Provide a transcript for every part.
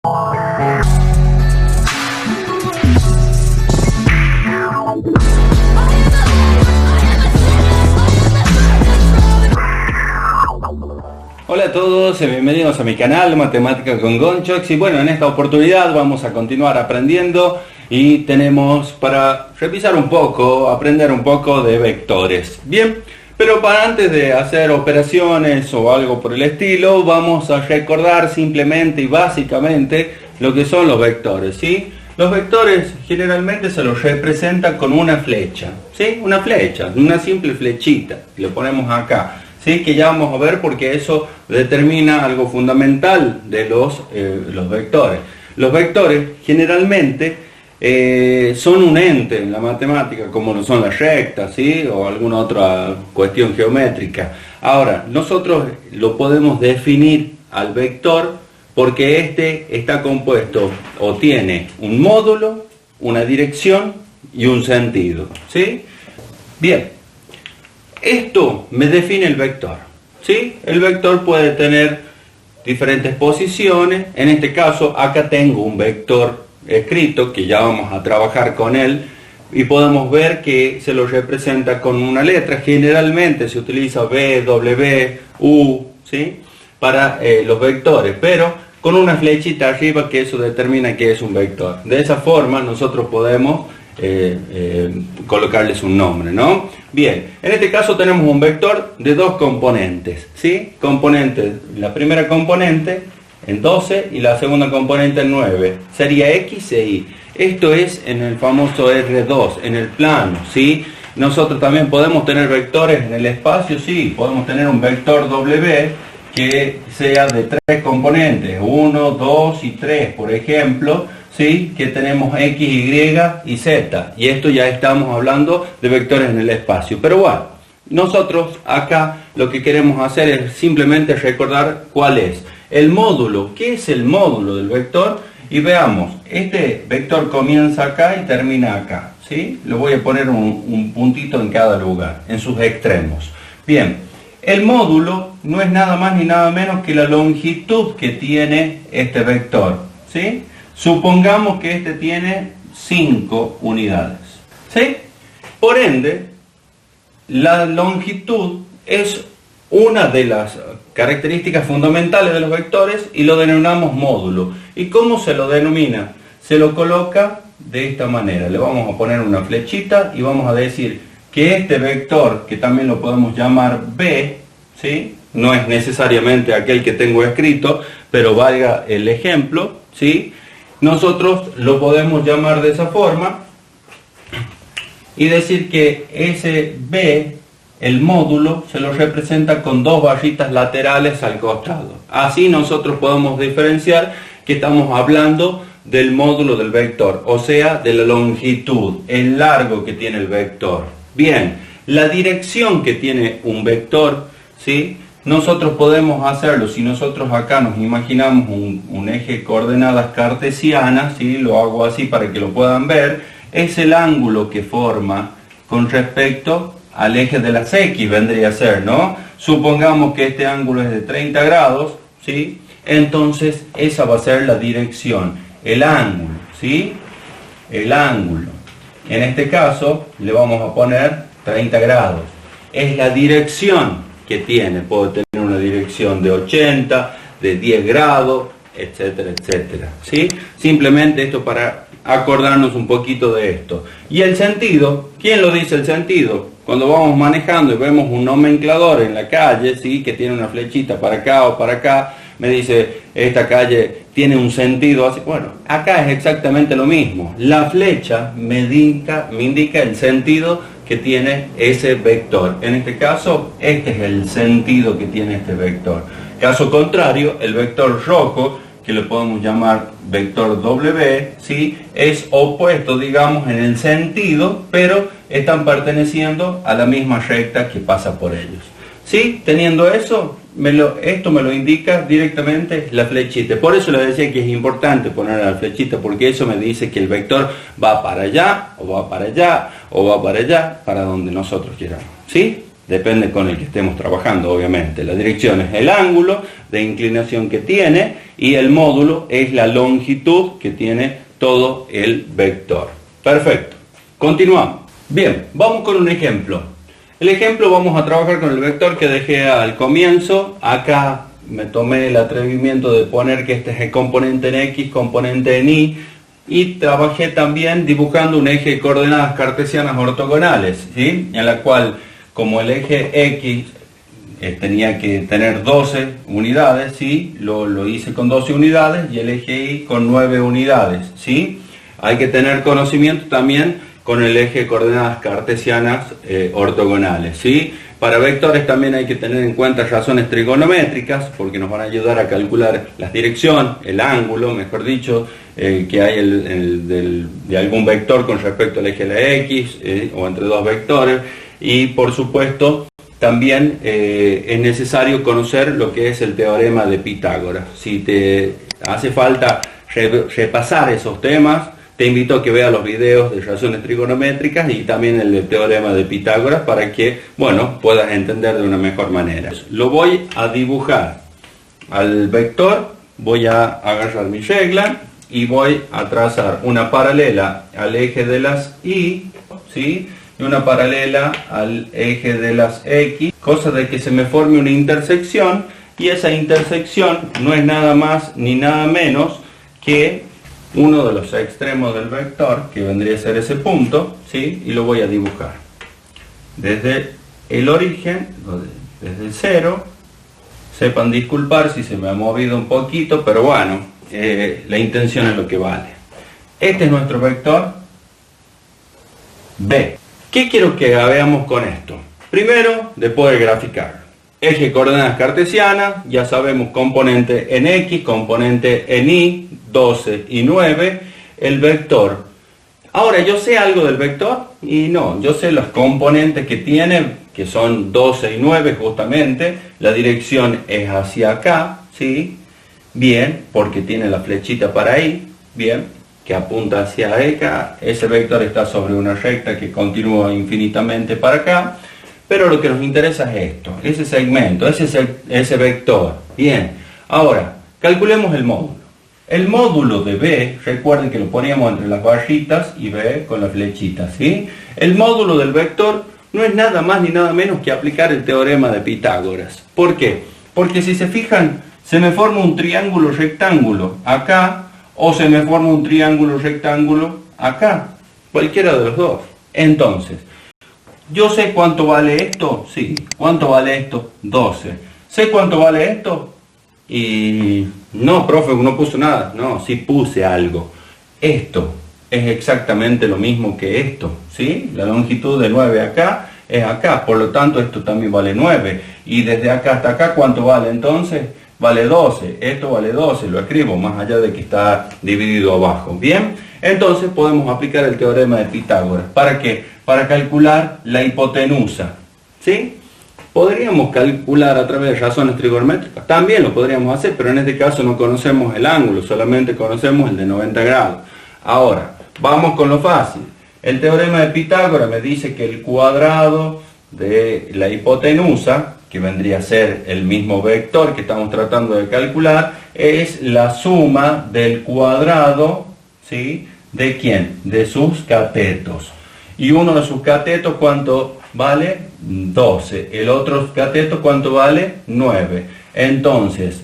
Hola a todos, bienvenidos a mi canal Matemática con Gonchox. Y bueno, en esta oportunidad vamos a continuar aprendiendo y tenemos para revisar un poco, aprender un poco de vectores. Bien, pero para antes de hacer operaciones o algo por el estilo, vamos a recordar simplemente y básicamente lo que son los vectores, ¿sí? Los vectores generalmente se los representan con una flecha, ¿sí? Una flecha, una simple flechita, lo ponemos acá. Sí, que ya vamos a ver porque eso determina algo fundamental de los vectores. Los vectores generalmente son un ente en la matemática, como lo son las rectas, ¿sí? O alguna otra cuestión geométrica. Ahora, nosotros lo podemos definir al vector porque este está compuesto o tiene un módulo, una dirección y un sentido, ¿sí? Bien. Esto me define el vector, ¿sí? El vector puede tener diferentes posiciones. En este caso, acá tengo un vector escrito que ya vamos a trabajar con él y podemos ver que se lo representa con una letra. Generalmente se utiliza B, W, U, ¿sí? Para los vectores, pero con una flechita arriba que eso determina que es un vector. De esa forma nosotros podemos colocarles un nombre, ¿no? Bien, en este caso tenemos un vector de dos componentes, ¿sí? Componentes, la primera componente en 12 y la segunda componente en 9. Sería X e Y. Esto es en el famoso R2, en el plano, ¿sí? Nosotros también podemos tener vectores en el espacio, sí. Podemos tener un vector W que sea de tres componentes, 1, 2 y 3, por ejemplo. ¿Sí? Que tenemos X, Y y Z, y esto ya estamos hablando de vectores en el espacio. Pero bueno, nosotros acá lo que queremos hacer es simplemente recordar cuál es el módulo. ¿Qué es el módulo del vector? Y veamos, este vector comienza acá y termina acá, ¿sí? Le voy a poner un puntito en cada lugar, en sus extremos. Bien, el módulo no es nada más ni nada menos que la longitud que tiene este vector, ¿sí? Supongamos que este tiene 5 unidades, ¿sí? Por ende, la longitud es una de las características fundamentales de los vectores y lo denominamos módulo. ¿Y cómo se lo denomina? Se lo coloca de esta manera. Le vamos a poner una flechita y vamos a decir que este vector, que también lo podemos llamar B, ¿sí? No es necesariamente aquel que tengo escrito, pero valga el ejemplo, ¿sí? Nosotros lo podemos llamar de esa forma y decir que ese B, el módulo, se lo representa con dos barritas laterales al costado. Así nosotros podemos diferenciar que estamos hablando del módulo del vector, o sea, de la longitud, el largo que tiene el vector. Bien, la dirección que tiene un vector, ¿sí? Nosotros podemos hacerlo, si nosotros acá nos imaginamos un eje de coordenadas cartesianas, ¿sí? Lo hago así para que lo puedan ver, es el ángulo que forma con respecto al eje de las X, vendría a ser, ¿no? Supongamos que este ángulo es de 30 grados, ¿sí? Entonces esa va a ser la dirección, el ángulo, ¿sí? El ángulo. En este caso le vamos a poner 30 grados. Es la dirección que tiene, puede tener una dirección de 80, de 10 grados, etcétera, etcétera, ¿sí? Simplemente esto para acordarnos un poquito de esto. Y el sentido, ¿quién lo dice el sentido? Cuando vamos manejando y vemos un nomenclador en la calle, ¿sí? Que tiene una flechita para acá o para acá, me dice, esta calle tiene un sentido así. Bueno, acá es exactamente lo mismo. La flecha me indica el sentido que tiene ese vector. En este caso, este es el sentido que tiene este vector. Caso contrario, el vector rojo, que lo podemos llamar vector W, ¿sí? Es opuesto, digamos, en el sentido, pero están perteneciendo a la misma recta que pasa por ellos. ¿Sí? Teniendo eso, esto me lo indica directamente la flechita. Por eso les decía que es importante poner la flechita, porque eso me dice que el vector va para allá, o va para allá, o va para allá, para donde nosotros queramos. ¿Sí? depende con el que estemos trabajando, obviamente. La dirección es el ángulo de inclinación que tiene y el módulo es la longitud que tiene todo el vector. Perfecto. Continuamos. Bien, vamos con un ejemplo. El ejemplo vamos a trabajar con el vector que dejé al comienzo. Acá me tomé el atrevimiento de poner que este es el componente en X, componente en Y, y trabajé también dibujando un eje de coordenadas cartesianas ortogonales, ¿sí? En la cual, como el eje X tenía que tener 12 unidades, ¿sí? Lo hice con 12 unidades y el eje Y con 9 unidades, ¿sí? Hay que tener conocimiento también con el eje de coordenadas cartesianas ortogonales, ¿sí? Para vectores también hay que tener en cuenta razones trigonométricas, porque nos van a ayudar a calcular la dirección, el ángulo, mejor dicho, que hay de algún vector con respecto al eje de la X, o entre dos vectores. Y por supuesto, también es necesario conocer lo que es el teorema de Pitágoras. Si te hace falta repasar esos temas, te invito a que veas los videos de razones trigonométricas y también el teorema de Pitágoras para que, bueno, puedas entender de una mejor manera. Lo voy a dibujar al vector, voy a agarrar mi regla y voy a trazar una paralela al eje de las Y, ¿sí? Y una paralela al eje de las X, cosa de que se me forme una intersección, y esa intersección no es nada más ni nada menos que uno de los extremos del vector, que vendría a ser ese punto, ¿sí? Y lo voy a dibujar desde el origen, desde el 0. Sepan disculpar si se me ha movido un poquito, pero bueno, la intención es lo que vale. Este es nuestro vector B. ¿Qué quiero que veamos con esto? Primero, de poder graficar. Eje de coordenadas cartesianas, ya sabemos componente en X, componente en Y, 12 y 9, el vector. Ahora, ¿yo sé algo del vector? Y no, yo sé los componentes que tiene, que son 12 y 9 justamente, la dirección es hacia acá, ¿sí? Bien, porque tiene la flechita para ahí, bien, que apunta hacia acá, ese vector está sobre una recta que continúa infinitamente para acá, pero lo que nos interesa es esto, ese segmento, ese vector. Bien, ahora, calculemos el módulo. El módulo de B, recuerden que lo poníamos entre las barritas y B con la flechita, ¿sí? El módulo del vector no es nada más ni nada menos que aplicar el teorema de Pitágoras. ¿Por qué? Porque si se fijan, se me forma un triángulo rectángulo acá, o se me forma un triángulo rectángulo acá, cualquiera de los dos. Entonces, ¿yo sé cuánto vale esto? Sí. ¿Cuánto vale esto? 12. ¿Sé cuánto vale esto? Y no, profe, no puso nada. No, sí puse algo. Esto es exactamente lo mismo que esto, ¿sí? La longitud de 9 acá es acá, por lo tanto esto también vale 9. Y desde acá hasta acá, ¿cuánto vale entonces? Vale 12. Esto vale 12, lo escribo, más allá de que está dividido abajo. Bien, entonces podemos aplicar el teorema de Pitágoras. ¿Para qué? Para calcular la hipotenusa, ¿sí? Podríamos calcular a través de razones trigonométricas, también lo podríamos hacer, pero en este caso no conocemos el ángulo, solamente conocemos el de 90 grados. Ahora, vamos con lo fácil. El teorema de Pitágoras me dice que el cuadrado de la hipotenusa, que vendría a ser el mismo vector que estamos tratando de calcular, es la suma del cuadrado, ¿sí? ¿De quién? De sus catetos. Y uno de sus catetos, ¿cuánto vale? 12. El otro cateto, ¿cuánto vale? 9. Entonces,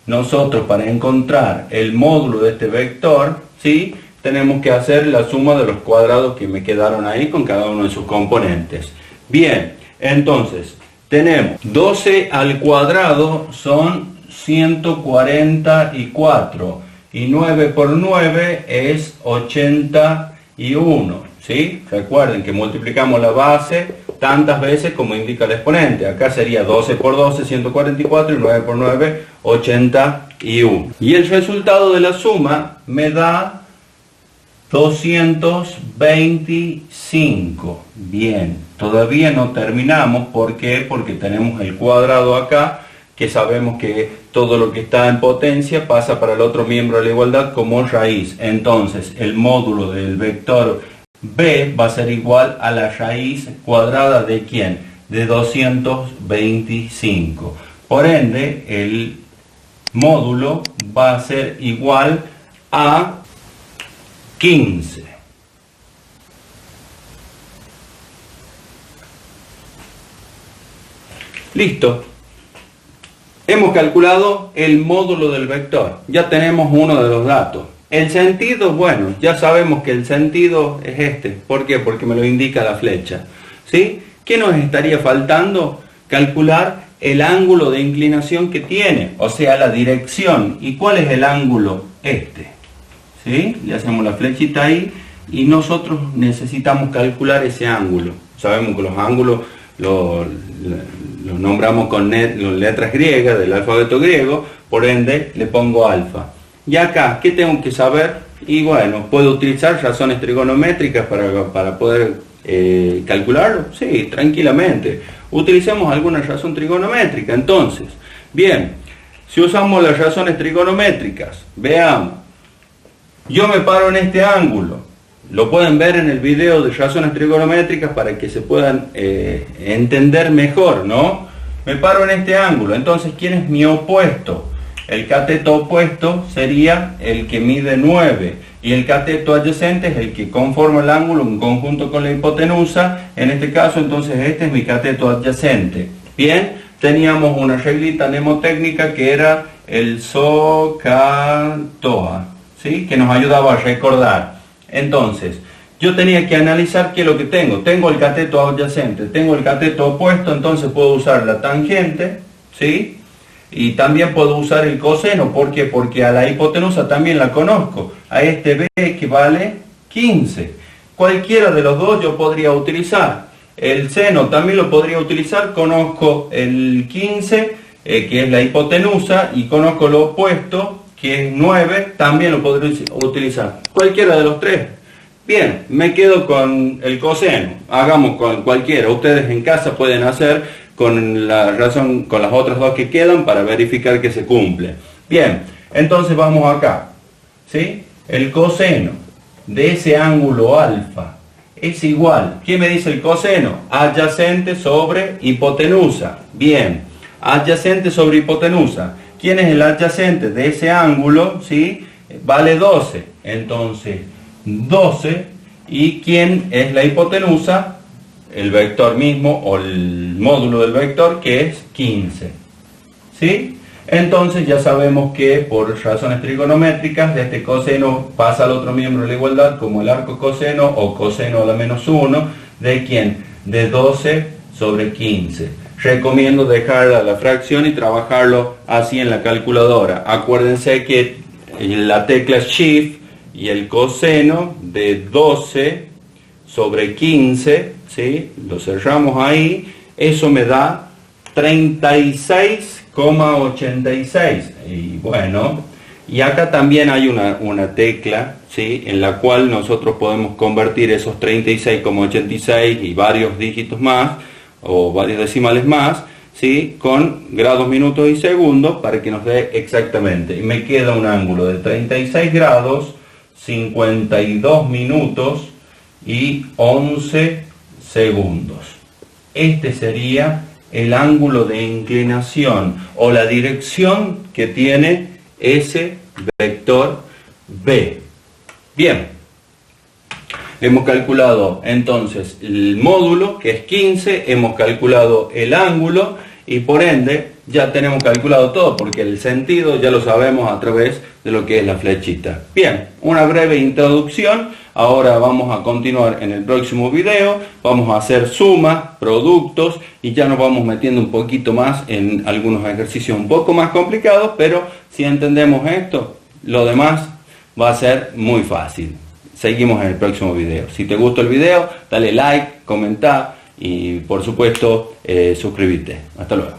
nosotros para encontrar el módulo de este vector, ¿sí? Tenemos que hacer la suma de los cuadrados que me quedaron ahí con cada uno de sus componentes. Bien, entonces, tenemos 12 al cuadrado son 144. Y 9 por 9 es 81. ¿Sí? Recuerden que multiplicamos la base tantas veces como indica el exponente. Acá sería 12 por 12, 144, y 9 por 9, 81. Y el resultado de la suma me da 225. Bien, todavía no terminamos. ¿Por qué? Porque tenemos el cuadrado acá, que sabemos que todo lo que está en potencia pasa para el otro miembro de la igualdad como raíz. Entonces, el módulo del vector B va a ser igual a la raíz cuadrada de ¿quién? de 225. Por ende, el módulo va a ser igual a 15. Listo. Hemos calculado el módulo del vector. Ya tenemos uno de los datos. El sentido, bueno, ya sabemos que el sentido es este. ¿Por qué? Porque me lo indica la flecha. ¿Sí? ¿Qué nos estaría faltando? Calcular el ángulo de inclinación que tiene, o sea, la dirección. ¿Y cuál es el ángulo? Este. ¿Sí? Le hacemos la flechita ahí y nosotros necesitamos calcular ese ángulo. Sabemos que los ángulos los nombramos con letras griegas del alfabeto griego, por ende le pongo alfa. Y acá, ¿qué tengo que saber? Y bueno, ¿puedo utilizar razones trigonométricas para poder calcularlo? Sí, tranquilamente. Utilicemos alguna razón trigonométrica. Entonces, bien, si usamos las razones trigonométricas, veamos. Yo me paro en este ángulo. Lo pueden ver en el video de razones trigonométricas para que se puedan entender mejor, ¿no? Me paro en este ángulo. Entonces, ¿quién es mi opuesto? El cateto opuesto sería el que mide 9 y el cateto adyacente es el que conforma el ángulo en conjunto con la hipotenusa. En este caso, entonces, este es mi cateto adyacente. Bien, teníamos una reglita mnemotécnica que era el SOHCAHTOA, ¿sí? Que nos ayudaba a recordar. Entonces, yo tenía que analizar qué es lo que tengo. Tengo el cateto adyacente, tengo el cateto opuesto, entonces puedo usar la tangente, ¿sí? Y también puedo usar el coseno. ¿Por qué? Porque a la hipotenusa también la conozco. A este B equivale 15. Cualquiera de los dos yo podría utilizar. El seno también lo podría utilizar. Conozco el 15, que es la hipotenusa, y conozco lo opuesto, que es 9, también lo podría utilizar. Cualquiera de los tres. Bien, me quedo con el coseno. Hagamos con cualquiera. Ustedes en casa pueden hacer con la razón, con las otras dos que quedan para verificar que se cumple. Bien, entonces vamos acá. ¿Sí? El coseno de ese ángulo alfa es igual. ¿Qué me dice el coseno? Adyacente sobre hipotenusa. Bien, adyacente sobre hipotenusa. ¿Quién es el adyacente de ese ángulo? ¿Sí? Vale 12. Entonces, 12. ¿Y quién es la hipotenusa? El vector mismo o el módulo del vector, que es 15. ¿Sí? Entonces ya sabemos que por razones trigonométricas este coseno pasa al otro miembro de la igualdad como el arco coseno o coseno a la menos 1. ¿De quién? De 12 sobre 15. Recomiendo dejar la fracción y trabajarlo así en la calculadora. Acuérdense que la tecla Shift y el coseno de 12 sobre 15, ¿sí? Lo cerramos ahí, eso me da 36,86. Y bueno, y acá también hay una tecla, ¿sí? En la cual nosotros podemos convertir esos 36,86 y varios dígitos más, o varios decimales más, ¿sí? Con grados, minutos y segundos para que nos dé exactamente. Y me queda un ángulo de 36 grados, 52 minutos y 11 segundos. Este sería el ángulo de inclinación o la dirección que tiene ese vector B. Bien, hemos calculado entonces el módulo, que es 15, hemos calculado el ángulo y por ende ya tenemos calculado todo, porque el sentido ya lo sabemos a través de lo que es la flechita. Bien, una breve introducción. Ahora vamos a continuar en el próximo video, vamos a hacer sumas, productos y ya nos vamos metiendo un poquito más en algunos ejercicios un poco más complicados, pero si entendemos esto, lo demás va a ser muy fácil. Seguimos en el próximo video. Si te gustó el video, dale like, comenta y por supuesto suscríbete. Hasta luego.